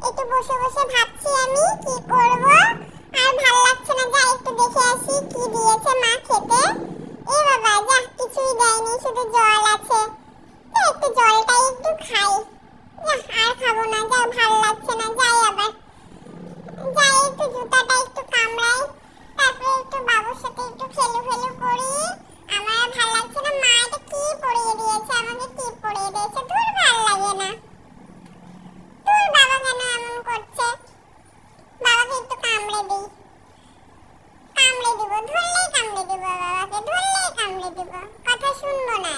একটু বসে বসে ভাবছি আমি কি করব। আর ভালো লাগছে না, যাই একটু দেখে আসি কি দিয়েছে মা খেতে। এ বাবা, যা কিছুই দেয়নি, শুধু জল আছে। তো একটু জলটাই একটু খাই। আর খাবো না, যা ভালো লাগছে না, যাই আবার যাই একটু জুতাটা একটু কামড়াই, তারপরে একটু বাবুর সাথে একটু খেলু খেলু করি। আমার আর ভালো লাগছে না। মা এটা কি পরিয়ে দিয়েছে আমাকে, কি পরিয়ে দিয়েছে, তোর ভালো লাগে না। তোর বাবা কেন এমন করছে? বাবাকে একটু কামড়ে দিই, কামড়ে দিব, ধরলেই কামড়ে দিব, বাবাকে ধরলেই কামড়ে দিব, কথা শুনবো না।